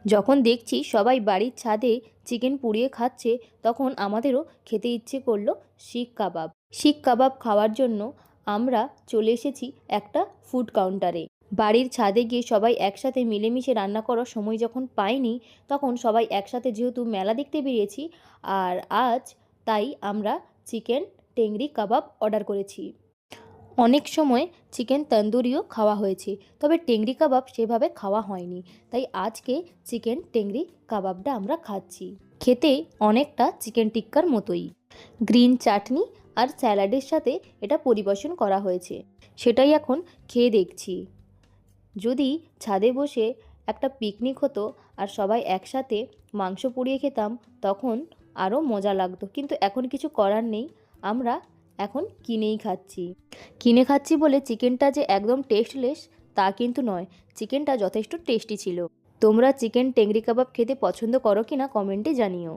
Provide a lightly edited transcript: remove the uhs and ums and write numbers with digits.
যখন দেখছি সবাই বাড়ির ছাদে চিকেন পুড়িয়ে খাচ্ছে, তখন আমাদেরও খেতে ইচ্ছে করলো শিক কাবাব। শিক কাবাব খাওয়ার জন্য আমরা চলে এসেছি একটা ফুড কাউন্টারে। বাড়ির ছাদে গিয়ে সবাই একসাথে মিলেমিশে রান্না করার সময় যখন পাইনি, তখন সবাই একসাথে যেহেতু মেলা দেখতে বেরিয়েছি, আর আজ তাই আমরা চিকেন টেংরি কাবাব অর্ডার করেছি। অনেক সময় চিকেন তন্দুরিও খাওয়া হয়েছে, তবে টেংরি কাবাব সেভাবে খাওয়া হয়নি। তাই আজকে চিকেন টেংরি কাবাবটা আমরা খাচ্ছি। খেতে অনেকটা চিকেন টিক্কার মতোই। গ্রিন চাটনি আর স্যালাডের সাথে এটা পরিবেশন করা হয়েছে, সেটাই এখন খেয়ে দেখছি। যদি ছাদে বসে একটা পিকনিক হতো আর সবাই একসাথে মাংস পুড়িয়ে খেতাম, তখন আরও মজা লাগতো। কিন্তু এখন কিছু করার নেই, আমরা এখন কিনেই খাচ্ছি। কিনে খাচ্ছি বলে চিকেনটা যে একদম টেস্টলেস তা কিন্তু নয়, চিকেনটা যথেষ্ট টেস্টি ছিল। তোমরা চিকেন টেংরি কাবাব খেতে পছন্দ করো কিনা কমেন্টে জানিও।